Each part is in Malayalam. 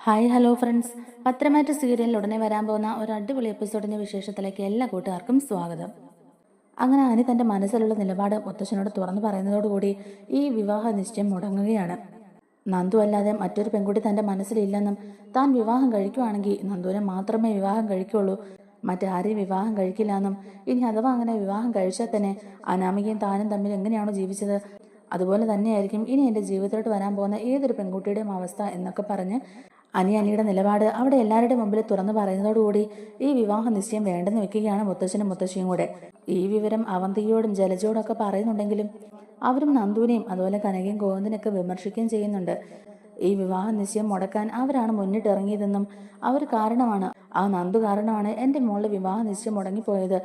ഹായ് ഹലോ ഫ്രണ്ട്സ്, പത്രമാറ്റ് സീരിയലിൽ ഉടനെ വരാൻ പോകുന്ന ഒരു അടിപൊളി എപ്പിസോഡിന്റെ വിശേഷത്തിലേക്ക് എല്ലാ കൂട്ടുകാർക്കും സ്വാഗതം. അങ്ങനെ അനി തന്റെ മനസ്സിലുള്ള നിലപാട് മുത്തശ്ശനോട് തുറന്നു പറയുന്നതോടുകൂടി ഈ വിവാഹ നിശ്ചയം മുടങ്ങുകയാണ്. നന്ദു അല്ലാതെ മറ്റൊരു പെൺകുട്ടി തന്റെ മനസ്സിലില്ലെന്നും താൻ വിവാഹം കഴിക്കുവാണെങ്കിൽ നന്ദുവിനെ മാത്രമേ വിവാഹം കഴിക്കുള്ളൂ, മറ്റാരെയും വിവാഹം കഴിക്കില്ല എന്നും, ഇനി അഥവാ അങ്ങനെ വിവാഹം കഴിച്ചാൽ തന്നെ അനാമികയും താനും തമ്മിൽ എങ്ങനെയാണോ ജീവിച്ചത് അതുപോലെ തന്നെയായിരിക്കും ഇനി എൻ്റെ ജീവിതത്തിലോട്ട് വരാൻ പോകുന്ന ഏതൊരു പെൺകുട്ടിയുടെയും അവസ്ഥ എന്നൊക്കെ പറഞ്ഞ് അനിയുടെ നിലപാട് അവിടെ എല്ലാവരുടെയും മുമ്പിൽ തുറന്നു പറയുന്നതോടുകൂടി ഈ വിവാഹ നിശ്ചയം വേണ്ടെന്ന് വെക്കുകയാണ് മുത്തച്ഛനും മുത്തശ്ശിയും കൂടെ. ഈ വിവരം അവന്തിയോടും ജലജയോടും ഒക്കെ പറയുന്നുണ്ടെങ്കിലും അവരും നന്ദുവിനെയും അതുപോലെ കനകയും ഗോവിന്ദനൊക്കെ വിമർശിക്കുകയും ചെയ്യുന്നുണ്ട്. ഈ വിവാഹ നിശ്ചയം മുടക്കാൻ അവരാണ് മുന്നിട്ടിറങ്ങിയതെന്നും അവർ കാരണമാണ്, ആ നന്ദു കാരണമാണ് എൻ്റെ മോളുടെ വിവാഹ നിശ്ചയം മുടങ്ങിപ്പോയത്.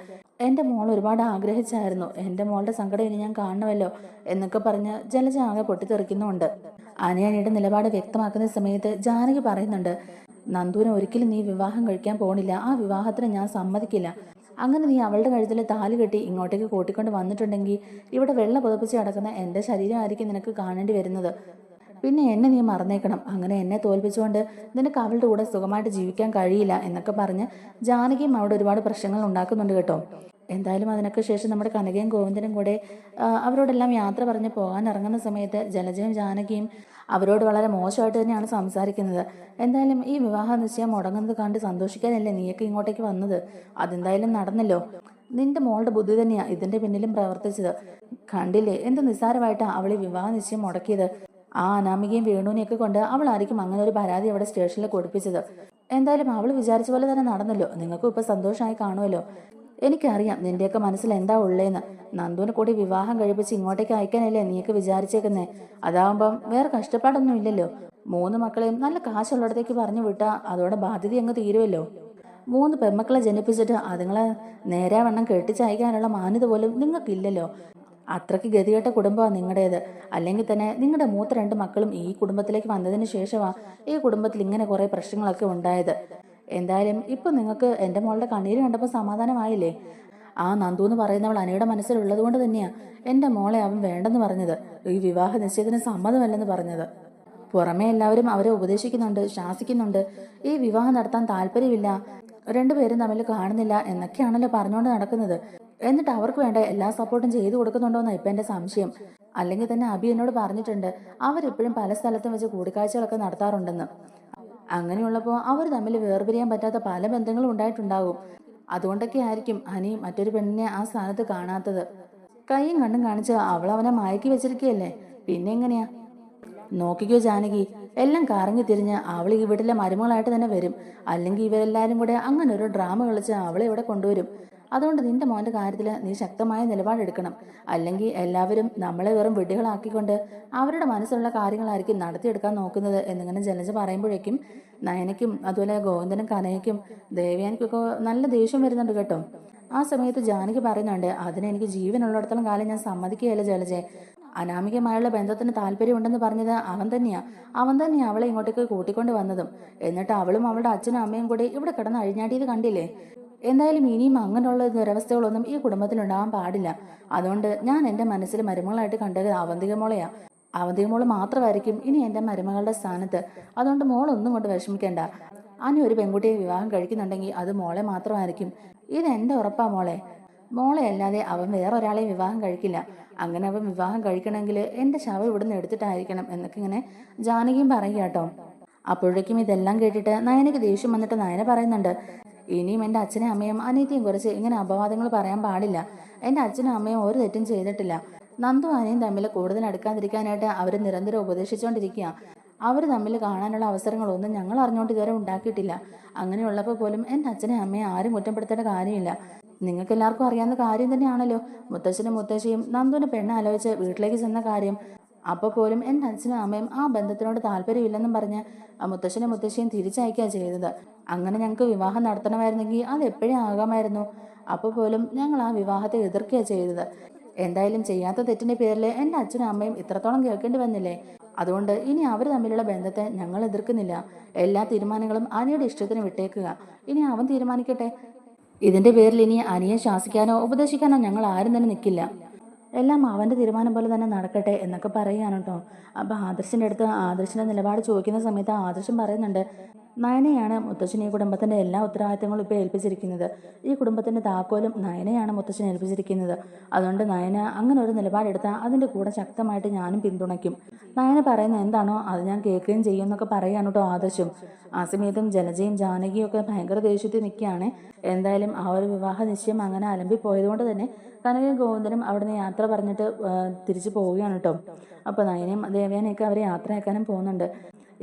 എൻ്റെ മോൾ ഒരുപാട് ആഗ്രഹിച്ചായിരുന്നു, എൻ്റെ മോളുടെ സങ്കടം ഇനി ഞാൻ കാണണമല്ലോ എന്നൊക്കെ പറഞ്ഞ് ജലജ ആകെ പൊട്ടിത്തെറിക്കുന്നുമുണ്ട്. അനിയനിയുടെ നിലപാട് വ്യക്തമാക്കുന്ന സമയത്ത് ജാനകി പറയുന്നുണ്ട്, നന്ദുവിനെ ഒരിക്കലും നീ വിവാഹം കഴിക്കാൻ പോണില്ല, ആ വിവാഹത്തിന് ഞാൻ സമ്മതിക്കില്ല. അങ്ങനെ നീ അവളുടെ കഴുത്തിൽ താലി കെട്ടി ഇങ്ങോട്ടേക്ക് കൂട്ടിക്കൊണ്ട് വന്നിട്ടുണ്ടെങ്കിൽ ഇവിടെ വെള്ള പുതപ്പിച്ച് കിടക്കുന്ന എൻ്റെ ശരീരമായിരിക്കും നിനക്ക് കാണേണ്ടി വരുന്നത്. പിന്നെ എന്നെ നീ മറന്നേക്കണം, അങ്ങനെ എന്നെ തോൽപ്പിച്ചുകൊണ്ട് നിനക്ക് അവളുടെ കൂടെ സുഖമായിട്ട് ജീവിക്കാൻ കഴിയില്ല എന്നൊക്കെ പറഞ്ഞ് ജാനകിയും അവിടെ ഒരുപാട് പ്രശ്നങ്ങൾ ഉണ്ടാക്കുന്നുണ്ട് കേട്ടോ. എന്തായാലും അതിനൊക്കെ ശേഷം നമ്മുടെ കനകയും ഗോവിന്ദനും കൂടെ അവരോടെല്ലാം യാത്ര പറഞ്ഞ് പോകാൻ ഇറങ്ങുന്ന സമയത്ത് ജലജയും ജാനകിയും അവരോട് വളരെ മോശമായിട്ട് തന്നെയാണ് സംസാരിക്കുന്നത്. എന്തായാലും ഈ വിവാഹ നിശ്ചയം മുടങ്ങുന്നത് കണ്ട് സന്തോഷിക്കാനല്ലേ നീയൊക്കെ ഇങ്ങോട്ടേക്ക് വന്നത്, അതെന്തായാലും നടന്നല്ലോ. നിന്റെ മോളുടെ ബുദ്ധി തന്നെയാ ഇതിന്റെ പിന്നിലും പ്രവർത്തിച്ചത്. കണ്ടില്ലേ എന്ത് നിസ്സാരമായിട്ടാണ് അവൾ ഈ വിവാഹ നിശ്ചയം മുടക്കിയത്. ആ അനാമികയും വേണുവിനെയൊക്കെ കൊണ്ട് അവളായിരിക്കും അങ്ങനെ ഒരു പരാതി അവിടെ സ്റ്റേഷനിൽ കൊടുപ്പിച്ചത്. എന്തായാലും അവൾ വിചാരിച്ച പോലെ തന്നെ നടന്നല്ലോ, നിങ്ങൾക്കും ഇപ്പൊ സന്തോഷമായി കാണുമല്ലോ. എനിക്കറിയാം നിന്റെയൊക്കെ മനസ്സിൽ എന്താ ഉള്ളേന്ന്. നന്ദുവിനെ കൂടി വിവാഹം കഴിപ്പിച്ച് ഇങ്ങോട്ടേക്ക് അയക്കാനല്ലേ നീയൊക്കെ വിചാരിച്ചേക്കുന്നേ. അതാവുമ്പം വേറെ കഷ്ടപ്പാടൊന്നും ഇല്ലല്ലോ. 3 മക്കളെയും നല്ല കാശുള്ളിടത്തേക്ക് പറഞ്ഞു വിട്ടാ അതോടെ ബാധ്യത അങ്ങ് തീരുമല്ലോ. 3 പെൺമക്കളെ ജനിപ്പിച്ചിട്ട് അതുങ്ങളെ നേരാവണ്ണം കെട്ടിച്ചയക്കാനുള്ള മാന്യത പോലും നിങ്ങൾക്കില്ലല്ലോ. അത്രയ്ക്ക് ഗതികെട്ട കുടുംബമാണ് നിങ്ങളുടേത്. അല്ലെങ്കിൽ തന്നെ നിങ്ങളുടെ മൂത്ത 2 മക്കളും ഈ കുടുംബത്തിലേക്ക് വന്നതിന് ശേഷമാണ് ഈ കുടുംബത്തിൽ ഇങ്ങനെ കുറെ പ്രശ്നങ്ങളൊക്കെ ഉണ്ടായത്. എന്തായാലും ഇപ്പൊ നിങ്ങൾക്ക് എൻ്റെ മോളുടെ കണ്ണീര് കണ്ടപ്പോൾ സമാധാനമായില്ലേ. ആ നന്ദു എന്ന് പറയുന്നവൾ അനിയുടെ മനസ്സിലുള്ളത് കൊണ്ട് തന്നെയാ എൻ്റെ മോളെ അവൻ വേണ്ടെന്ന് പറഞ്ഞത്, ഈ വിവാഹ നിശ്ചയത്തിന് സമ്മതമല്ലെന്ന് പറഞ്ഞത്. പുറമെ എല്ലാവരും അവരെ ഉപദേശിക്കുന്നുണ്ട്, ശാസിക്കുന്നുണ്ട്, ഈ വിവാഹം നടത്താൻ താല്പര്യമില്ല, 2 പേരും തമ്മിൽ കാണുന്നില്ല എന്നൊക്കെയാണല്ലോ പറഞ്ഞുകൊണ്ട് നടക്കുന്നത്. എന്നിട്ട് അവർക്ക് വേണ്ട എല്ലാ സപ്പോർട്ടും ചെയ്തു കൊടുക്കുന്നുണ്ടോന്നാണ് ഇപ്പം എൻ്റെ സംശയം. അല്ലെങ്കിൽ തന്നെ അബി എന്നോട് പറഞ്ഞിട്ടുണ്ട് അവരെപ്പോഴും പല സ്ഥലത്തും വെച്ച് കൂടിക്കാഴ്ചകളൊക്കെ നടത്താറുണ്ടെന്ന്. അങ്ങനെയുള്ളപ്പോൾ അവർ തമ്മിൽ വേർപിരിയാൻ പറ്റാത്ത പല ബന്ധങ്ങളും ഉണ്ടായിട്ടുണ്ടാകും. അതുകൊണ്ടൊക്കെ ആയിരിക്കും അനി മറ്റൊരു പെണ്ണിനെ ആ സ്ഥാനത്ത് കാണാത്തത്. കൈയും കണ്ണും കാണിച്ച് അവൾ അവനെ മയക്കി വെച്ചിരിക്കുകയല്ലേ, പിന്നെ എങ്ങനെയാ. നോക്കിക്കോ ജാനകി, എല്ലാം കറങ്ങി തിരിഞ്ഞ് അവൾ ഈ വീട്ടിലെ മരുമകളായിട്ട് തന്നെ വരും. അല്ലെങ്കിൽ ഇവരെല്ലാരും കൂടെ അങ്ങനെ ഒരു ഡ്രാമ കളിച്ച് അവളെ ഇവിടെ കൊണ്ടുവരും. അതുകൊണ്ട് നിന്റെ മോന്റെ കാര്യത്തിൽ നീ ശക്തമായ നിലപാടെടുക്കണം. അല്ലെങ്കിൽ എല്ലാവരും നമ്മളെ വെറും വിഡ്ഢികളാക്കിക്കൊണ്ട് അവരുടെ മനസ്സിലുള്ള കാര്യങ്ങളായിരിക്കും നടത്തിയെടുക്കാൻ നോക്കുന്നത് എന്നിങ്ങനെ ജലജ പറയുമ്പോഴേക്കും നയനയ്ക്കും അതുപോലെ ഗോവിന്ദനും കനയ്ക്കും ദേവയാനിക്കൊക്കെ നല്ല ദേഷ്യം വരുന്നുണ്ട് കേട്ടോ. ആ സമയത്ത് ജാനകി പറയുന്നുണ്ട്, അതിനെനിക്ക് ജീവനുള്ളിടത്തോളം കാലം ഞാൻ സമ്മതിക്കുകയല്ല ജലജെ. അനാമികമായുള്ള ബന്ധത്തിന് താല്പര്യമുണ്ടെന്ന് പറഞ്ഞത് അവൻ തന്നെയാ അവളെ ഇങ്ങോട്ടേക്ക് കൂട്ടിക്കൊണ്ട് വന്നതും. എന്നിട്ട് അവളും അവളുടെ അച്ഛനും അമ്മയും കൂടി ഇവിടെ കിടന്ന് അഴിഞ്ഞാടിയത് കണ്ടില്ലേ. എന്തായാലും ഇനിയും അങ്ങനെയുള്ള ദുരവസ്ഥകളൊന്നും ഈ കുടുംബത്തിൽ ഉണ്ടാവാൻ പാടില്ല. അതുകൊണ്ട് ഞാൻ എൻ്റെ മനസ്സിൽ മരുമകളായിട്ട് കണ്ടത് അവന്തിക മോളെയാ. അവന്തിക മോള് മാത്രമായിരിക്കും ഇനി എൻ്റെ മരുമകളുടെ സ്ഥാനത്ത്. അതുകൊണ്ട് മോളൊന്നും കൊണ്ട് വിഷമിക്കേണ്ട. അനി ഒരു പെൺകുട്ടിയെ വിവാഹം കഴിക്കുന്നുണ്ടെങ്കിൽ അത് മോളെ മാത്രമായിരിക്കും. ഇത് എൻ്റെ ഉറപ്പാ മോളെ. മോളെ അല്ലാതെ അവൻ വേറൊരാളെയും വിവാഹം കഴിക്കില്ല. അങ്ങനെ അവൻ വിവാഹം കഴിക്കണമെങ്കിൽ എൻ്റെ ശവം ഇവിടുന്ന് എടുത്തിട്ടായിരിക്കണം എന്നൊക്കെ ഇങ്ങനെ ജാനകിയും പറയുക കേട്ടോ. അപ്പോഴേക്കും ഇതെല്ലാം കേട്ടിട്ട് നയനയ്ക്ക് ദേഷ്യം വന്നിട്ട് നയന പറയുന്നുണ്ട്, ഇനിയും എൻ്റെ അച്ഛനും അമ്മയും അനിയത്തിയും കുറിച്ച് ഇങ്ങനെ അപവാദങ്ങൾ പറയാൻ പാടില്ല. എൻ്റെ അച്ഛനും അമ്മയും ഒരു തെറ്റും ചെയ്തിട്ടില്ല. നന്ദു അനിയും തമ്മിൽ കൂടുതൽ അടുക്കാതിരിക്കാനായിട്ട് അവർ നിരന്തരം ഉപദേശിച്ചുകൊണ്ടിരിക്കുക. അവർ തമ്മിൽ കാണാനുള്ള അവസരങ്ങളൊന്നും ഞങ്ങൾ അറിഞ്ഞുകൊണ്ട് ഇതുവരെ ഉണ്ടാക്കിയിട്ടില്ല. അങ്ങനെയുള്ളപ്പോൾ പോലും എൻ്റെ അച്ഛനും അമ്മയും ആരും കുറ്റപ്പെടുത്തേണ്ട കാര്യമില്ല. നിങ്ങൾക്ക് എല്ലാവർക്കും അറിയാവുന്ന കാര്യം തന്നെയാണല്ലോ മുത്തച്ഛനും മുത്തശ്ശിയും നന്ദുവിന് പെണ്ണ് ആലോചിച്ച് വീട്ടിലേക്ക് ചെന്ന കാര്യം. അപ്പോൾ പോലും എൻ്റെ അച്ഛനും അമ്മയും ആ ബന്ധത്തിനോട് താല്പര്യമില്ലെന്നും പറഞ്ഞ് മുത്തശ്ശനും മുത്തശ്ശിയും തിരിച്ചയക്കുക ചെയ്തത്. അങ്ങനെ ഞങ്ങൾക്ക് വിവാഹം നടത്തണമായിരുന്നെങ്കിൽ അത് എപ്പോഴും ആകാമായിരുന്നു. അപ്പോൾ പോലും ഞങ്ങൾ ആ വിവാഹത്തെ എതിർക്കുകയാണ് ചെയ്തത്. എന്തായാലും ചെയ്യാത്ത തെറ്റിന്റെ പേരിൽ എൻ്റെ അച്ഛനും അമ്മയും ഇത്രത്തോളം കേൾക്കേണ്ടി വന്നില്ലേ. അതുകൊണ്ട് ഇനി അവർ തമ്മിലുള്ള ബന്ധത്തെ ഞങ്ങൾ എതിർക്കുന്നില്ല. എല്ലാ തീരുമാനങ്ങളും അനിയുടെ ഇഷ്ടത്തിന് വിട്ടേക്കുക. ഇനി അവൻ തീരുമാനിക്കട്ടെ. ഇതിന്റെ പേരിൽ ഇനി അനിയെ ശാസിക്കാനോ ഉപദേശിക്കാനോ ഞങ്ങൾ ആരും തന്നെ നിൽക്കില്ല. എല്ലാം അവൻ്റെ തീരുമാനം പോലെ തന്നെ നടക്കട്ടെ എന്നൊക്കെ പറയുകയാണ് കേട്ടോ. അപ്പോൾ ആദർശിൻ്റെ അടുത്ത് ആദർശിൻ്റെ നിലപാട് ചോദിക്കുന്ന സമയത്ത് ആദർശം പറയുന്നുണ്ട്, നയനയാണ് മുത്തശ്ശൻ ഈ കുടുംബത്തിൻ്റെ എല്ലാ ഉത്തരവാദിത്തങ്ങളും ഇപ്പോൾ ഏൽപ്പിച്ചിരിക്കുന്നത്. ഈ കുടുംബത്തിൻ്റെ താക്കോലും നയനയാണ് മുത്തശ്ശൻ ഏൽപ്പിച്ചിരിക്കുന്നത്. അതുകൊണ്ട് നയന അങ്ങനെ ഒരു നിലപാടെടുത്താൽ അതിൻ്റെ കൂടെ ശക്തമായിട്ട് ഞാനും പിന്തുണയ്ക്കും. നയന പറയുന്നത് എന്താണോ അത് ഞാൻ കേൾക്കുകയും ചെയ്യും എന്നൊക്കെ പറയാണ് കേട്ടോ ആദർശം. ആ സമയത്തും ജലജയും ജാനകിയും ഒക്കെ ഭയങ്കര ദേഷ്യത്തിൽ നിൽക്കുകയാണ്. എന്തായാലും ആ ഒരു വിവാഹ നിശ്ചയം അങ്ങനെ അലമ്പി പോയതുകൊണ്ട് തന്നെ കനകയും ഗോവിന്ദനും അവിടുന്ന് യാത്ര പറഞ്ഞിട്ട് തിരിച്ചു പോവുകയാണ് കേട്ടോ. അപ്പോൾ നയനയും ദേവയാനയൊക്കെ അവരെ യാത്രയാക്കാനും പോകുന്നുണ്ട്.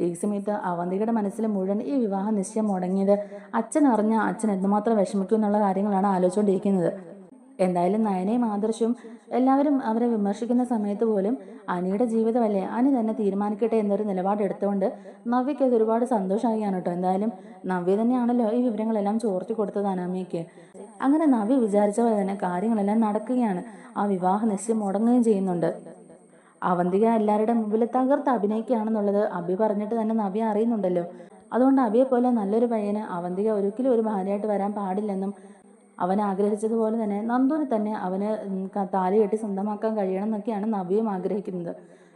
ഈ സമയത്ത് അവന്തികയുടെ മനസ്സിൽ മുഴുവൻ ഈ വിവാഹ നിശ്ചയം മുടങ്ങിയത് അച്ഛൻ അറിഞ്ഞ അച്ഛൻ എന്തുമാത്രം വിഷമിക്കും എന്നുള്ള കാര്യങ്ങളാണ് ആലോചിച്ചുകൊണ്ടിരിക്കുന്നത്. എന്തായാലും നയനയും ആദർശവും എല്ലാവരും അവരെ വിമർശിക്കുന്ന സമയത്ത് പോലും അനിയുടെ ജീവിതമല്ലേ, അനി തന്നെ തീരുമാനിക്കട്ടെ എന്നൊരു നിലപാടെടുത്തുകൊണ്ട് നവ്യയ്ക്ക് അത് ഒരുപാട് സന്തോഷമാവുകയാണ് കേട്ടോ. എന്തായാലും നവ്യ തന്നെയാണല്ലോ ഈ വിവരങ്ങളെല്ലാം ചോർത്തി കൊടുത്തത് അനാമികയ്ക്ക്. അങ്ങനെ നവ്യ വിചാരിച്ച പോലെ തന്നെ കാര്യങ്ങളെല്ലാം നടക്കുകയാണ്. ആ വിവാഹ നിശ്ചയം മുടങ്ങുകയും ചെയ്യുന്നുണ്ട്. അവന്തിക എല്ലാവരുടെ മുമ്പിൽ തകർത്ത് അഭിനയിക്കുകയാണെന്നുള്ളത് അഭി പറഞ്ഞിട്ട് തന്നെ നവ്യ അറിയുന്നുണ്ടല്ലോ. അതുകൊണ്ട് അഭിയെ പോലെ നല്ലൊരു പയ്യന് അവന്തിക ഒരിക്കലും ഒരു ഭാര്യയായിട്ട് വരാൻ പാടില്ലെന്നും അവൻ ആഗ്രഹിച്ചതുപോലെ തന്നെ നന്ദുവിന് തന്നെ അവന് താലി കെട്ടി സ്വന്തമാക്കാൻ കഴിയണം എന്നൊക്കെയാണ് നവ്യയും ആഗ്രഹിക്കുന്നത്.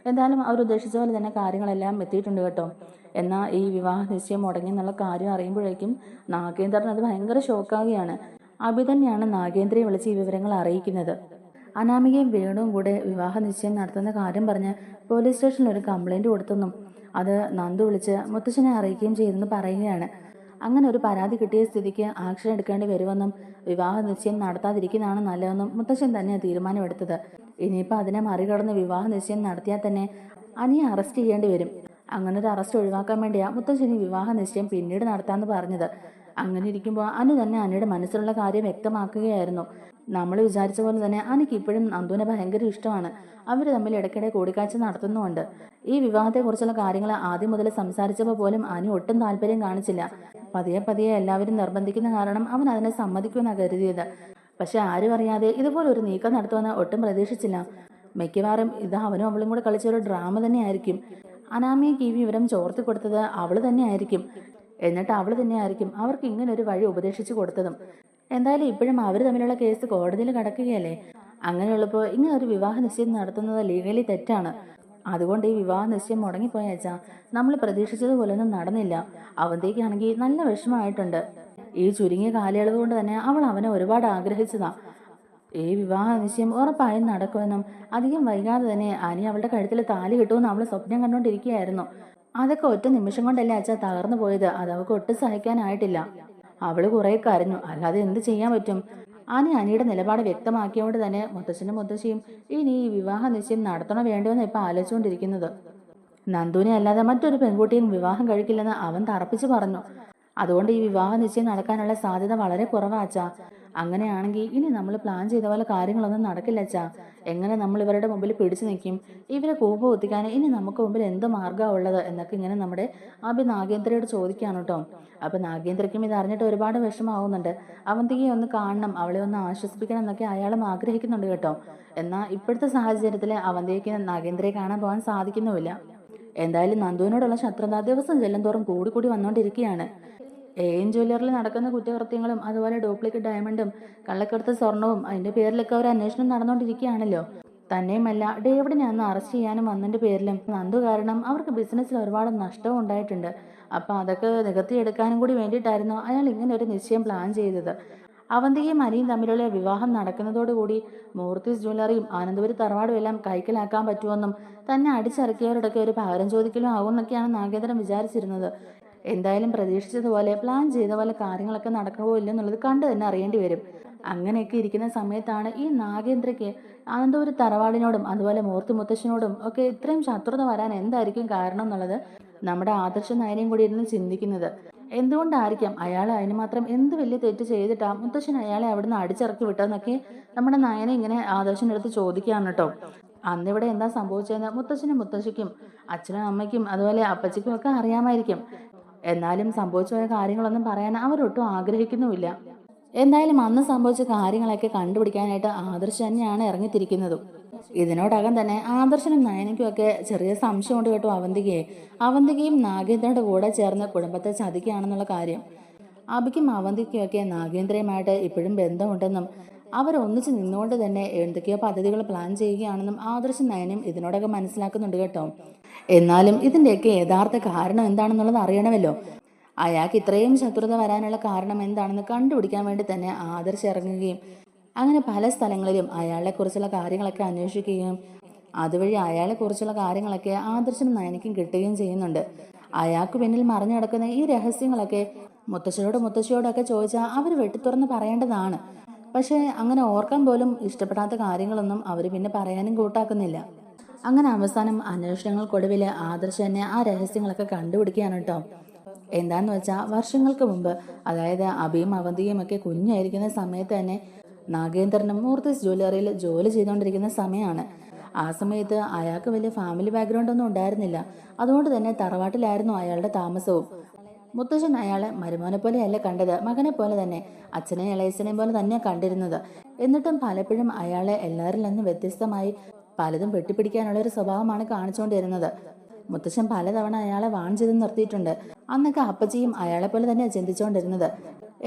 എന്തായാലും അവർ ഉദ്ദേശിച്ച പോലെ തന്നെ കാര്യങ്ങളെല്ലാം എത്തിയിട്ടുണ്ട് കേട്ടോ. എന്നാൽ ഈ വിവാഹ നിശ്ചയം മുടങ്ങി എന്നുള്ള കാര്യം അറിയുമ്പോഴേക്കും നാഗേന്ദ്രൻ അത് ഭയങ്കര ഷോക്കാവുകയാണ്. അഭി തന്നെയാണ് നാഗേന്ദ്രയെ വിളിച്ച് ഈ വിവരങ്ങൾ അറിയിക്കുന്നത്. അനാമികയും വേണുവും കൂടെ വിവാഹ നിശ്ചയം നടത്തുന്ന കാര്യം പറഞ്ഞ് പോലീസ് സ്റ്റേഷനിൽ ഒരു കംപ്ലൈൻറ്റ് കൊടുത്തെന്നും അത് നന്ദു വിളിച്ച് മുത്തശ്ശനെ അറിയിക്കുകയും ചെയ്തെന്ന് പറയുകയാണ്. അങ്ങനെ ഒരു പരാതി കിട്ടിയ സ്ഥിതിക്ക് ആക്ഷൻ എടുക്കേണ്ടി വരുമെന്നും വിവാഹ നിശ്ചയം നടത്താതിരിക്കുന്നതാണ് നല്ലതെന്നും മുത്തശ്ശൻ തന്നെയാണ് തീരുമാനമെടുത്തത്. ഇനിയിപ്പോൾ അതിനെ മറികടന്ന് വിവാഹ നിശ്ചയം നടത്തിയാൽ തന്നെ അനിയെ അറസ്റ്റ് ചെയ്യേണ്ടി വരും. അങ്ങനെ ഒരു അറസ്റ്റ് ഒഴിവാക്കാൻ വേണ്ടിയാണ് മുത്തശ്ശനി വിവാഹ നിശ്ചയം പിന്നീട് നടത്താമെന്ന് പറഞ്ഞത്. അങ്ങനെ ഇരിക്കുമ്പോൾ അനു തന്നെ അനിയുടെ മനസ്സിലുള്ള കാര്യം വ്യക്തമാക്കുകയായിരുന്നു. നമ്മൾ വിചാരിച്ച പോലെ തന്നെ അനിക്ക് ഇപ്പോഴും നന്ദുവിനെ ഭയങ്കര ഇഷ്ടമാണ്. അവർ തമ്മിൽ ഇടയ്ക്കിടെ കൂടിക്കാഴ്ച നടത്തുന്നുമുണ്ട്. ഈ വിവാഹത്തെക്കുറിച്ചുള്ള കാര്യങ്ങൾ ആദ്യം മുതൽ സംസാരിച്ചപ്പോൾ പോലും അനു ഒട്ടും താല്പര്യം കാണിച്ചില്ല. പതിയെ പതിയെ എല്ലാവരും നിർബന്ധിക്കുന്ന കാരണം അവൻ അതിനെ സമ്മതിക്കുമെന്നാണ് കരുതിയത്. പക്ഷെ ആരും അറിയാതെ ഇതുപോലെ ഒരു നീക്കം നടത്തുമെന്ന് ഒട്ടും പ്രതീക്ഷിച്ചില്ല. മിക്കവാറും ഇത് അവനും അവളും കൂടെ കളിച്ച ഒരു ഡ്രാമ തന്നെയായിരിക്കും. അനാമിക്ക് ഈ വിവരം ചോർത്തി കൊടുത്തത് അവൾ തന്നെയായിരിക്കും. എന്നിട്ട് അവൾ തന്നെയായിരിക്കും അവർക്ക് ഇങ്ങനെ ഒരു വഴി ഉപദേശിച്ചു കൊടുത്തതും. എന്തായാലും ഇപ്പോഴും അവർ തമ്മിലുള്ള കേസ് കോടതിയിൽ കിടക്കുകയല്ലേ. അങ്ങനെയുള്ളപ്പോൾ ഇങ്ങനെ ഒരു വിവാഹ നിശ്ചയം നടത്തുന്നത് ലീഗലി തെറ്റാണ്. അതുകൊണ്ട് ഈ വിവാഹ നിശ്ചയം മുടങ്ങിപ്പോയച്ചാ നമ്മൾ പ്രതീക്ഷിച്ചതുപോലൊന്നും നടന്നില്ല. അവന്തേക്കാണെങ്കിൽ നല്ല വിഷമമായിട്ടുണ്ട്. ഈ ചുരുങ്ങിയ കാലയളവ് കൊണ്ട് തന്നെ അവൾ അവനെ ഒരുപാട് ആഗ്രഹിച്ചതാ. ഈ വിവാഹ നിശ്ചയം ഉറപ്പായും നടക്കുമെന്നും അധികം വൈകാതെ തന്നെ അനി അവളുടെ കഴുത്തിൽ താലി കിട്ടുമെന്ന് അവൾ സ്വപ്നം കണ്ടുകൊണ്ടിരിക്കുകയായിരുന്നു. അതൊക്കെ ഒറ്റ നിമിഷം കൊണ്ടല്ലേ അച്ഛാ തകർന്നു പോയത്. അത് അവൾക്ക് ഒട്ടും സഹിക്കാനായിട്ടില്ല. അവള് കുറെ കരഞ്ഞു. അല്ലാതെ എന്ത് ചെയ്യാൻ പറ്റും? അനിയുടെ നിലപാട് വ്യക്തമാക്കിയോണ്ട് തന്നെ മുത്തച്ഛനും മുത്തശ്ശിയും ഇനി ഈ വിവാഹ നിശ്ചയം നടത്തണോ വേണ്ടോന്ന് ഇപ്പൊ ആലോചിച്ചുകൊണ്ടിരിക്കുന്നത്. നന്ദുവിനെ അല്ലാതെ മറ്റൊരു പെൺകുട്ടിയും വിവാഹം കഴിക്കില്ലെന്ന് അവൻ തറപ്പിച്ചു പറഞ്ഞു. അതുകൊണ്ട് ഈ വിവാഹ നിശ്ചയം നടക്കാനുള്ള സാധ്യത വളരെ കുറവാച്ചാ. അങ്ങനെയാണെങ്കിൽ ഇനി നമ്മൾ പ്ലാൻ ചെയ്ത പോലെ കാര്യങ്ങളൊന്നും നടക്കില്ലച്ചാ. എങ്ങനെ നമ്മൾ ഇവരുടെ മുമ്പിൽ പിടിച്ചു നിൽക്കും? ഇവരെ കൂപ്പ് കുത്തിക്കാൻ ഇനി നമുക്ക് മുമ്പിൽ എന്ത് മാർഗ്ഗമാണ് ഉള്ളത് എന്നൊക്കെ ഇങ്ങനെ നമ്മുടെ അഭി നാഗേന്ദ്രയോട് ചോദിക്കുകയാണ് കേട്ടോ. അപ്പൊ നാഗേന്ദ്രയ്ക്കും ഇത് അറിഞ്ഞിട്ട് ഒരുപാട് വിഷമാവുന്നുണ്ട്. അവന്തികയെ ഒന്ന് കാണണം, അവളെ ഒന്ന് ആശ്വസിപ്പിക്കണം എന്നൊക്കെ അയാളും ആഗ്രഹിക്കുന്നുണ്ട് കേട്ടോ. എന്നാൽ ഇപ്പോഴത്തെ സാഹചര്യത്തിൽ അവന്തികയ്ക്ക് നാഗേന്ദ്രയെ കാണാൻ പോകാൻ സാധിക്കുന്നുമില്ല. എന്തായാലും നന്ദുവിനോടുള്ള ശത്രുത ദിവസം ചെല്ലുന്തോറും കൂടി വന്നുകൊണ്ടിരിക്കുകയാണ്. എൻ ജ്വല്ലറിൽ നടക്കുന്ന കുറ്റകൃത്യങ്ങളും അതുപോലെ ഡ്യൂപ്ലിക്കേറ്റ് ഡയമണ്ടും കള്ളക്കടത്ത് സ്വർണവും അതിന്റെ പേരിലൊക്കെ ഒരു അന്വേഷണം നടന്നുകൊണ്ടിരിക്കുകയാണല്ലോ. തന്നെയുമല്ല ഡേവിഡിനെ അന്ന് അറസ്റ്റ് ചെയ്യാനും വന്നതിന്റെ പേരിലും നന്ദു കാരണം അവർക്ക് ബിസിനസ്സിൽ ഒരുപാട് നഷ്ടവും ഉണ്ടായിട്ടുണ്ട്. അപ്പൊ അതൊക്കെ നികത്തിയെടുക്കാനും കൂടി വേണ്ടിയിട്ടായിരുന്നു അയാൾ ഇങ്ങനെ ഒരു നിശ്ചയം പ്ലാൻ ചെയ്തത്. അവന്തികയും അനിയും തമ്മിലുള്ള വിവാഹം നടക്കുന്നതോടുകൂടി മൂർത്തീസ് ജ്വല്ലറിയും ആനന്ദപുരി തറവാടും എല്ലാം കൈക്കലാക്കാൻ പറ്റുമെന്നും തന്നെ അടിച്ചിറക്കിയവരുടെയൊക്കെ ഒരു പകരം ചോദിക്കലും ആവുമെന്നൊക്കെയാണ് നാഗേന്ദ്രൻ വിചാരിച്ചിരുന്നത്. എന്തായാലും പ്രതീക്ഷിച്ചതുപോലെ പ്ലാൻ ചെയ്ത പോലെ കാര്യങ്ങളൊക്കെ നടക്കുമോ ഇല്ലെന്നുള്ളത് കണ്ടു തന്നെ അറിയേണ്ടി വരും. അങ്ങനെയൊക്കെ ഇരിക്കുന്ന സമയത്താണ് ഈ നാഗേന്ദ്രയ്ക്ക് അനന്തപുരി തറവാടിനോടും അതുപോലെ മൂർത്തി മുത്തശ്ശനോടും ഒക്കെ ഇത്രയും ശത്രുത വരാൻ എന്തായിരിക്കും കാരണം എന്നുള്ളത് നമ്മുടെ ആദർശ നയനയും കൂടി ഇരുന്ന് ചിന്തിക്കുന്നത്. എന്തുകൊണ്ടായിരിക്കാം അയാൾ അതിന് മാത്രം എന്ത് വലിയ തെറ്റ് ചെയ്തിട്ടാ മുത്തശ്ശൻ അയാളെ അവിടുന്ന് അടിച്ചിറക്കി വിട്ടതെന്നൊക്കെ നമ്മുടെ നയന ഇങ്ങനെ ആദർശൻ്റെ ചോദിക്കുകയാണ് കേട്ടോ. അന്നിവിടെ എന്താ സംഭവിച്ചതെന്ന് മുത്തശ്ശനും മുത്തശ്ശിക്കും അച്ഛനും അമ്മയ്ക്കും അതുപോലെ അപ്പച്ചിക്കും ഒക്കെ അറിയാമായിരിക്കും. എന്നാലും സംഭവിച്ചു പോയ കാര്യങ്ങളൊന്നും പറയാൻ അവരൊട്ടും ആഗ്രഹിക്കുന്നുമില്ല. എന്തായാലും അന്ന് സംഭവിച്ച കാര്യങ്ങളൊക്കെ കണ്ടുപിടിക്കാനായിട്ട് ആദർശ് തന്നെയാണ് ഇറങ്ങിത്തിരിക്കുന്നതും. ഇതിനോടകം തന്നെ ആദർശനും നയനയ്ക്കും ഒക്കെ ചെറിയ സംശയമുണ്ട് കേട്ടോ അവന്തികയും നാഗേന്ദ്രയുടെ കൂടെ ചേർന്ന് കുടുംബത്തെ ചതിക്കുകയാണെന്നുള്ള കാര്യം. അബിക്കും അവന്തിക്കും ഒക്കെ നാഗേന്ദ്രയുമായിട്ട് ഇപ്പോഴും ബന്ധമുണ്ടെന്നും അവർ ഒന്നിച്ച് നിന്നുകൊണ്ട് തന്നെ എന്തൊക്കെയോ പദ്ധതികൾ പ്ലാൻ ചെയ്യുകയാണെന്നും ആദർശ് നയനും ഇതിനോടൊക്കെ മനസ്സിലാക്കുന്നുണ്ട് കേട്ടോ. എന്നാലും ഇതിൻ്റെയൊക്കെ യഥാർത്ഥ കാരണം എന്താണെന്നുള്ളത് അറിയണമല്ലോ. അയാൾക്ക് ഇത്രയും ശത്രുത വരാനുള്ള കാരണം എന്താണെന്ന് കണ്ടുപിടിക്കാൻ വേണ്ടി തന്നെ ആദർശ് ഇറങ്ങുകയും അങ്ങനെ പല സ്ഥലങ്ങളിലും അയാളെ കുറിച്ചുള്ള കാര്യങ്ങളൊക്കെ അന്വേഷിക്കുകയും അതുവഴി അയാളെ കുറിച്ചുള്ള കാര്യങ്ങളൊക്കെ ആദർശനും നയനയ്ക്കും കിട്ടുകയും ചെയ്യുന്നുണ്ട്. അയാൾക്ക് പിന്നിൽ മറിഞ്ഞു കിടക്കുന്ന ഈ രഹസ്യങ്ങളൊക്കെ മുത്തശ്ശിയോടൊക്കെ ചോദിച്ചാൽ അവർ വെട്ടിത്തുറന്ന് പറയേണ്ടതാണ്. പക്ഷേ അങ്ങനെ ഓർക്കാൻ പോലും ഇഷ്ടപ്പെടാത്ത കാര്യങ്ങളൊന്നും അവർ പിന്നെ പറയാനും കൂട്ടാക്കുന്നില്ല. അങ്ങനെ അവസാനം അന്വേഷണങ്ങൾക്കൊടുവിൽ ആദർശ് തന്നെ ആ രഹസ്യങ്ങളൊക്കെ കണ്ടുപിടിക്കുകയാണ് കേട്ടോ. എന്താന്ന് വെച്ചാൽ വർഷങ്ങൾക്ക് മുമ്പ്, അതായത് അഭിയും അവന്തിയും ഒക്കെ കുഞ്ഞായിരിക്കുന്ന സമയത്ത് തന്നെ നാഗേന്ദ്രനും മൂർത്തിസ് ജ്വല്ലറിയിൽ ജോലി ചെയ്തുകൊണ്ടിരിക്കുന്ന സമയമാണ്. ആ സമയത്ത് അയാൾക്ക് വലിയ ഫാമിലി ബാക്ക്ഗ്രൗണ്ട് ഒന്നും ഉണ്ടായിരുന്നില്ല. അതുകൊണ്ട് തന്നെ തറവാട്ടിലായിരുന്നു അയാളുടെ താമസവും. മുത്തശ്ശൻ അയാളെ മരുമോനെ പോലെയല്ല കണ്ടത്, മകനെ പോലെ തന്നെ, അച്ഛനെയും ഇളയച്ചനെയും പോലെ തന്നെ കണ്ടിരുന്നത്. എന്നിട്ടും പലപ്പോഴും അയാളെ എല്ലാവരിൽ നിന്നും വ്യത്യസ്തമായി പലതും വെട്ടിപ്പിടിക്കാനുള്ള ഒരു സ്വഭാവമാണ് കാണിച്ചുകൊണ്ടിരുന്നത്. മുത്തശ്ശൻ പലതവണ അയാളെ വാൺ ചെയ്ത് നിർത്തിയിട്ടുണ്ട്. അന്നൊക്കെ അപ്പച്ചിയും അയാളെ പോലെ തന്നെ ചിന്തിച്ചുകൊണ്ടിരുന്നത്.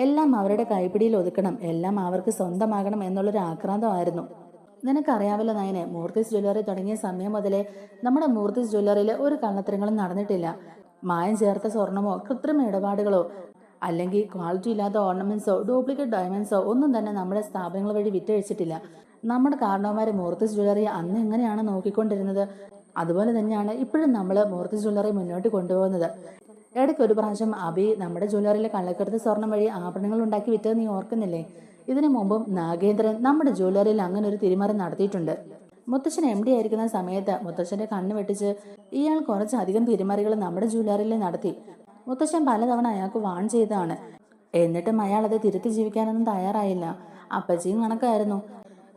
എല്ലാം അവരുടെ കൈപ്പിടിയിൽ ഒതുക്കണം, എല്ലാം അവർക്ക് സ്വന്തമാകണം എന്നുള്ളൊരു ആക്രാന്തമായിരുന്നു. നിനക്കറിയാവില്ല നയനെ, മൂർത്തിസ് ജ്വല്ലറി തുടങ്ങിയ സമയം മുതലേ നമ്മുടെ മൂർത്തിസ് ജ്വല്ലറിയിൽ ഒരു കള്ളത്തരങ്ങളും നടന്നിട്ടില്ല. മായം ചേർത്ത സ്വർണമോ കൃത്രിമ ഇടപാടുകളോ അല്ലെങ്കിൽ ക്വാളിറ്റി ഇല്ലാത്ത ഓർണമെന്റ്സോ ഡ്യൂപ്ലിക്കേറ്റ് ഡയമണ്ട്സോ ഒന്നും തന്നെ നമ്മുടെ സ്ഥാപനങ്ങൾ വഴി വിറ്റഴിച്ചിട്ടില്ല. നമ്മുടെ കാരണവന്മാർ മൂർത്തിസ് ജ്വല്ലറി അന്ന് എങ്ങനെയാണ് നോക്കിക്കൊണ്ടിരുന്നത്, അതുപോലെ തന്നെയാണ് ഇപ്പോഴും നമ്മൾ മൂർത്തിസ് ജ്വല്ലറി മുന്നോട്ട് കൊണ്ടുപോകുന്നത്. ഇടയ്ക്ക് ഒരു പ്രാവശ്യം അബി നമ്മുടെ ജ്വല്ലറിയിലെ കള്ളക്കടത്ത് സ്വർണം വഴി ആഭരണങ്ങൾ ഉണ്ടാക്കി വിറ്റത് നീ ഓർക്കുന്നില്ലേ? ഇതിനു മുമ്പും നാഗേന്ദ്രൻ നമ്മുടെ ജ്വല്ലറിയിൽ അങ്ങനെ ഒരു തിരിമറി നടത്തിയിട്ടുണ്ട്. മുത്തശ്ശൻ MD ആയിരിക്കുന്ന സമയത്ത് മുത്തശ്ശന്റെ കണ്ണ് വെട്ടിച്ച് ഇയാൾ കുറച്ചധികം തിരിമറികൾ നമ്മുടെ ജ്വല്ലറിയിൽ നടത്തി. മുത്തശ്ശൻ പലതവണ അയാൾക്ക് വാൺ ചെയ്തതാണ്. എന്നിട്ടും അയാൾ അത് തിരുത്തി ജീവിക്കാനൊന്നും തയ്യാറായില്ല. അപ്പച്ചിയും കണക്കായിരുന്നു.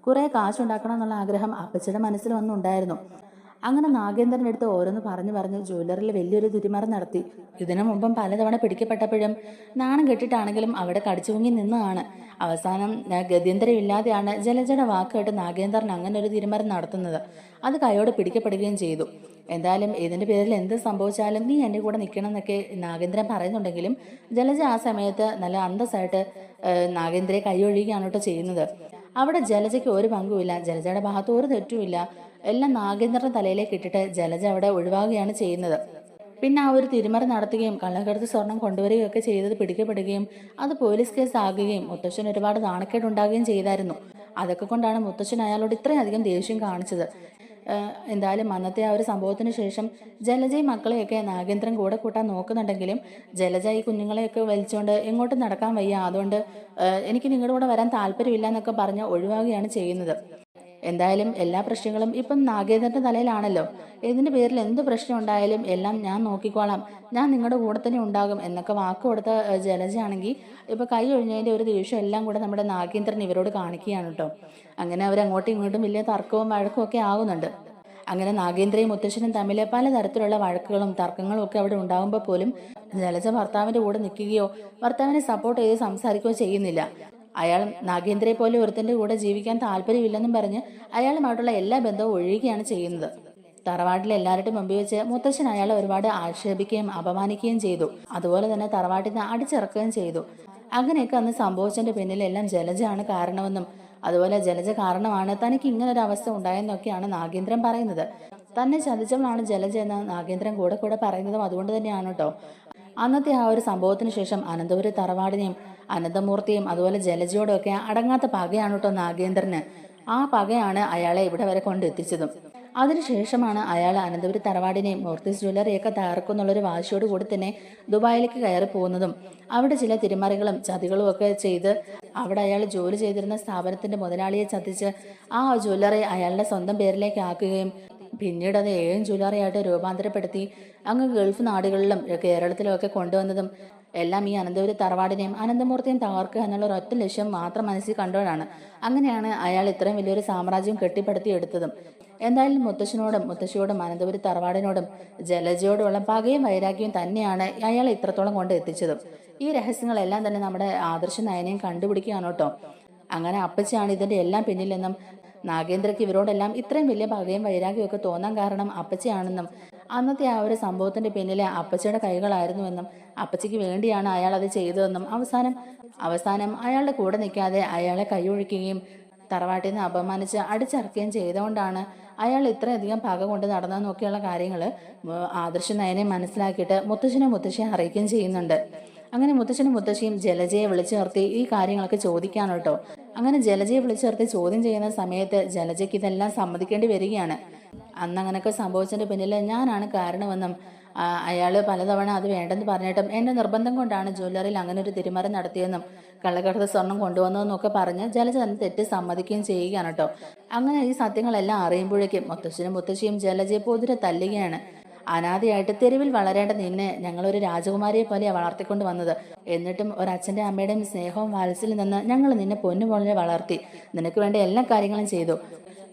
കുറെ കാശുണ്ടാക്കണം എന്നുള്ള ആഗ്രഹം അപ്പച്ചിയുടെ മനസ്സിൽ വന്നുണ്ടായിരുന്നു. അങ്ങനെ നാഗേന്ദ്രൻ്റെ അടുത്ത് ഓരോന്ന് പറഞ്ഞു ജ്വല്ലറിയിൽ വലിയൊരു തിരിമറി നടത്തി. ഇതിനു മുമ്പും പലതവണ പിടിക്കപ്പെട്ടപ്പോഴും നാണം കെട്ടിട്ടാണെങ്കിലും അവിടെ കടിച്ചു മുങ്ങി നിന്നതാണ്. അവസാനം ഗത്യന്തരമില്ലാതെയാണ് ജലജയുടെ വാക്ക് കേട്ട് നാഗേന്ദ്രൻ അങ്ങനെ ഒരു തിരിമറി നടത്തുന്നത്. അത് കൈയോടെ പിടിക്കപ്പെടുകയും ചെയ്തു. എന്തായാലും ഇതിന്റെ പേരിൽ എന്ത് സംഭവിച്ചാലും നീ എൻ്റെ കൂടെ നിൽക്കണം എന്നൊക്കെ നാഗേന്ദ്രൻ പറയുന്നുണ്ടെങ്കിലും ജലജ ആ സമയത്ത് നല്ല അന്തസ്സായിട്ട് നാഗേന്ദ്രയെ കൈയൊഴിയുകയാണ് കേട്ടോ ചെയ്യുന്നത്. അവിടെ ജലജയ്ക്ക് ഒരു പങ്കുമില്ല, ജലജയുടെ ഭാഗത്ത് ഒരു തെറ്റുമില്ല. എല്ലാം നാഗേന്ദ്രന്റെ തലയിലേക്ക് ഇട്ടിട്ട് ജലജ അവിടെ ഒഴിവാകുകയാണ് ചെയ്യുന്നത്. പിന്നെ ആ ഒരു തിരിമറി നടത്തുകയും കള്ളക്കടത്ത് സ്വർണം കൊണ്ടുവരികയും ഒക്കെ ചെയ്തത് പിടിക്കപ്പെടുകയും അത് പോലീസ് കേസ് ആകുകയും മുത്തശ്ശൻ ഒരുപാട് നാണക്കേടുണ്ടാകുകയും ചെയ്തായിരുന്നു. അതൊക്കെ കൊണ്ടാണ് മുത്തശ്ശൻ അയാളോട് ഇത്രയധികം ദേഷ്യം കാണിച്ചത്. എന്തായാലും അന്നത്തെ ആ ഒരു സംഭവത്തിന് ശേഷം ജലജയും മക്കളെയൊക്കെ നാഗേന്ദ്രൻ കൂടെ കൂട്ടാൻ നോക്കുന്നുണ്ടെങ്കിലും ജലജ ഈ കുഞ്ഞുങ്ങളെയൊക്കെ വലിച്ചുകൊണ്ട് എങ്ങോട്ടും നടക്കാൻ വയ്യ, അതുകൊണ്ട് എനിക്ക് നിങ്ങളുടെ കൂടെ വരാൻ താല്പര്യമില്ല എന്നൊക്കെ പറഞ്ഞ് ഒഴിവാകുകയാണ് ചെയ്യുന്നത്. എന്തായാലും എല്ലാ പ്രശ്നങ്ങളും ഇപ്പം നാഗേന്ദ്രന്റെ തലയിലാണല്ലോ. ഇതിന്റെ പേരിൽ എന്ത് പ്രശ്നം ഉണ്ടായാലും എല്ലാം ഞാൻ നോക്കിക്കോളാം, ഞാൻ നിങ്ങളുടെ കൂടെ തന്നെ ഉണ്ടാകും എന്നൊക്കെ വാക്ക് കൊടുത്ത ജലജയാണെങ്കിൽ ഇപ്പൊ കൈ ഒഴിഞ്ഞതിന്റെ ഒരു ദേഷ്യം എല്ലാം കൂടെ നമ്മുടെ നാഗേന്ദ്രൻ ഇവരോട് കാണിക്കുകയാണ് കേട്ടോ. അങ്ങനെ അവർ അങ്ങോട്ടും ഇങ്ങോട്ടും വലിയ തർക്കവും വഴക്കും ഒക്കെ ആകുന്നുണ്ട്. അങ്ങനെ നാഗേന്ദ്രയും മുത്തശ്ശനും തമ്മിൽ പലതരത്തിലുള്ള വഴക്കുകളും തർക്കങ്ങളും ഒക്കെ അവിടെ ഉണ്ടാകുമ്പോൾ പോലും ജലജ ഭർത്താവിന്റെ കൂടെ നിൽക്കുകയോ ഭർത്താവിനെ സപ്പോർട്ട് ചെയ്ത് സംസാരിക്കുകയോ ചെയ്യുന്നില്ല. അയാൾ നാഗേന്ദ്രയെ പോലെ ഒരുത്തന്റെ കൂടെ ജീവിക്കാൻ താല്പര്യമില്ലെന്നും പറഞ്ഞ് അയാളുമായിട്ടുള്ള എല്ലാ ബന്ധവും ഒഴിയുകയാണ് ചെയ്യുന്നത്. തറവാട്ടിലെ എല്ലാവരുടെയും മുമ്പിൽ വെച്ച് മുത്തശ്ശൻ അയാളെ ഒരുപാട് ആക്ഷേപിക്കുകയും അപമാനിക്കുകയും ചെയ്തു. അതുപോലെ തന്നെ തറവാട്ടിൽ നിന്ന് അടിച്ചിറക്കുകയും ചെയ്തു. അങ്ങനെയൊക്കെ അന്ന് സംഭവിച്ചതിന്റെ പിന്നിലെല്ലാം ജലജയാണ് കാരണമെന്നും അതുപോലെ ജലജ കാരണമാണ് തനിക്ക് ഇങ്ങനൊരു അവസ്ഥ ഉണ്ടായെന്നൊക്കെയാണ് നാഗേന്ദ്രൻ പറയുന്നത്. തന്നെ ചതിച്ചവളാണ് ജലജ എന്ന് നാഗേന്ദ്രൻ കൂടെ പറയുന്നതും അതുകൊണ്ട് തന്നെയാണ് കേട്ടോ. അന്നത്തെ ആ ഒരു സംഭവത്തിന് ശേഷം അനന്തപുരി തറവാടിനെയും അനന്തമൂർത്തിയും അതുപോലെ ജലജയോടും ഒക്കെ അടങ്ങാത്ത പകയാണ് കേട്ടോ നാഗേന്ദ്രന്. ആ പകയാണ് അയാളെ ഇവിടെ വരെ കൊണ്ടെത്തിച്ചതും. അതിനുശേഷമാണ് അയാൾ അനന്തപുരി തറവാടിനെയും മൂർത്തിസ് ജ്വല്ലറിയൊക്കെ തകർക്കുന്നുള്ളൊരു വാശിയോട് കൂടി തന്നെ ദുബായിലേക്ക് കയറി പോകുന്നതും അവിടെ ചില തിരിമറികളും ചതികളും ഒക്കെ ചെയ്ത് അവിടെ അയാൾ ജോലി ചെയ്തിരുന്ന സ്ഥാപനത്തിന്റെ മുതലാളിയെ ചതിച്ച് ആ ജ്വല്ലറി അയാളുടെ സ്വന്തം പേരിലേക്ക് ആക്കുകയും പിന്നീട് അത് ജ്വല്ലറിയായിട്ട് രൂപാന്തരപ്പെടുത്തി അങ്ങ് ഗൾഫ് നാടുകളിലും കേരളത്തിലും ഒക്കെ കൊണ്ടുവന്നതും എല്ലാം ഈ അനന്തപുരി തറവാടിനെയും അനന്തമൂർത്തിയും തകർക്കുക എന്നുള്ള ഒരൊറ്റ ലക്ഷ്യം മാത്രം മനസ്സിൽ കണ്ടുകൊണ്ടാണ്. അങ്ങനെയാണ് അയാൾ ഇത്രയും വലിയൊരു സാമ്രാജ്യം കെട്ടിപ്പടുത്തിയെടുത്തതും. എന്തായാലും മുത്തശ്ശിയോടും അനന്തപുരി തറവാടിനോടും ജലജയോടുമുള്ള പകയും വൈരാഗ്യവും തന്നെയാണ് അയാളെ ഇത്രത്തോളം കൊണ്ട് എത്തിച്ചതും. ഈ രഹസ്യങ്ങളെല്ലാം തന്നെ നമ്മുടെ ആദർശ നയനെയും കണ്ടുപിടിക്കുകയാണ് കേട്ടോ. അങ്ങനെ അപ്പച്ചിയാണ് ഇതിന്റെ എല്ലാം പിന്നിലെന്നും നാഗേന്ദ്രയ്ക്ക് ഇവരോടെല്ലാം ഇത്രയും വലിയ പകയും വൈരാഗ്യവും ഒക്കെ തോന്നാൻ കാരണം അപ്പച്ചിയാണെന്നും അന്നത്തെ ആ ഒരു സംഭവത്തിന്റെ പിന്നിലെ അപ്പച്ചിയുടെ കൈകളായിരുന്നുവെന്നും അപ്പച്ചിക്ക് വേണ്ടിയാണ് അയാൾ അത് ചെയ്തതെന്നും അവസാനം അയാളുടെ കൂടെ നിൽക്കാതെ അയാളെ കൈയൊഴിക്കുകയും തറവാട്ടിൽ നിന്ന് അപമാനിച്ച് അടിച്ചിറക്കുകയും ചെയ്തുകൊണ്ടാണ് അയാൾ ഇത്രയധികം പക കൊണ്ട് നടന്നതെന്നൊക്കെയുള്ള കാര്യങ്ങൾ ആദർശ് നയനെ മനസ്സിലാക്കിയിട്ട് മുത്തശ്ശനും മുത്തശ്ശിയെ അറിയിക്കുകയും ചെയ്യുന്നുണ്ട്. അങ്ങനെ മുത്തശ്ശനും മുത്തശ്ശിയും ജലജയെ വിളിച്ചു നിർത്തി ഈ കാര്യങ്ങളൊക്കെ ചോദിക്കാണ് കേട്ടോ. അങ്ങനെ ജലജയെ വിളിച്ചു നിർത്തി ചോദ്യം ചെയ്യുന്ന സമയത്ത് ജലജയ്ക്ക് ഇതെല്ലാം സമ്മതിക്കേണ്ടി വരികയാണ്. അന്ന് അങ്ങനെയൊക്കെ സംഭവിച്ചതിന്റെ പിന്നിൽ ഞാനാണ് കാരണമെന്നും അയാൾ പലതവണ അത് വേണ്ടെന്ന് പറഞ്ഞിട്ടും എൻ്റെ നിർബന്ധം കൊണ്ടാണ് ജ്വല്ലറിയിൽ അങ്ങനെ ഒരു തിരിമറി നടത്തിയെന്നും കള്ളക്കടത്ത് സ്വർണം കൊണ്ടുവന്നതെന്നൊക്കെ പറഞ്ഞ് ജലജ തന്നെ തെറ്റ് സമ്മതിക്കുകയും ചെയ്യുകയാണ് കേട്ടോ. അങ്ങനെ ഈ സത്യങ്ങളെല്ലാം അറിയുമ്പോഴേക്കും മുത്തശ്ശനും മുത്തശ്ശിയും ജലജയെ പൊതിരെ തല്ലുകയാണ്. അനാദിയായിട്ട് തെരുവിൽ വളരേണ്ട നിന്നെ ഞങ്ങളൊരു രാജകുമാരിയെ പോലെയാണ് വളർത്തിക്കൊണ്ട് വന്നത്. എന്നിട്ടും ഒരച്ഛൻ്റെ അമ്മയുടെയും സ്നേഹവും വാത്സല്യം നിന്ന് ഞങ്ങൾ നിന്നെ പൊന്നുപോലെ വളർത്തി. നിനക്ക് വേണ്ട എല്ലാ കാര്യങ്ങളും ചെയ്തു.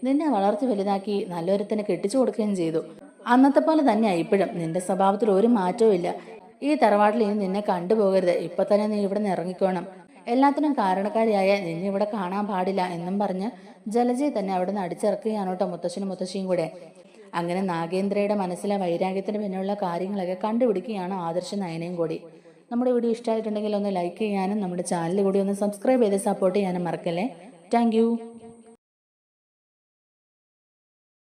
നിന്നെ വളർത്തി വലുതാക്കി നല്ലൊരുത്തനെ കെട്ടിച്ചു കൊടുക്കുകയും ചെയ്തു. അന്നത്തെ പോലെ തന്നെയാണ് ഇപ്പോഴും. നിന്റെ സ്വഭാവത്തിൽ ഒരു മാറ്റവും ഇല്ല. ഈ തറവാട്ടിൽ ഇനി നിന്നെ കണ്ടുപോകരുത്. ഇപ്പൊ തന്നെ നീ ഇവിടെ നിന്ന് ഇറങ്ങിക്കോണം. എല്ലാത്തിനും കാരണക്കാരിയായ നിന്നെ ഇവിടെ കാണാൻ പാടില്ല എന്നും പറഞ്ഞ് ജലജയെ തന്നെ അവിടെ നിന്ന് അടിച്ചിറക്കുകയാണ് കേട്ടോ മുത്തശ്ശനും മുത്തശ്ശിയും കൂടെ. അങ്ങനെ നാഗേന്ദ്രയുടെ മനസ്സിലെ വൈരാഗ്യത്തിന് പിന്നിലുള്ള കാര്യങ്ങളൊക്കെ കണ്ടുപിടിക്കുകയാണ് ആദർശ നയനയും കൂടി. നമ്മുടെ വീഡിയോ ഇഷ്ടമായിട്ടുണ്ടെങ്കിൽ ഒന്ന് ലൈക്ക് ചെയ്യാനും നമ്മുടെ ചാനൽ കൂടി ഒന്ന് സബ്സ്ക്രൈബ് ചെയ്ത് സപ്പോർട്ട് ചെയ്യാനും മറക്കല്ലേ. താങ്ക്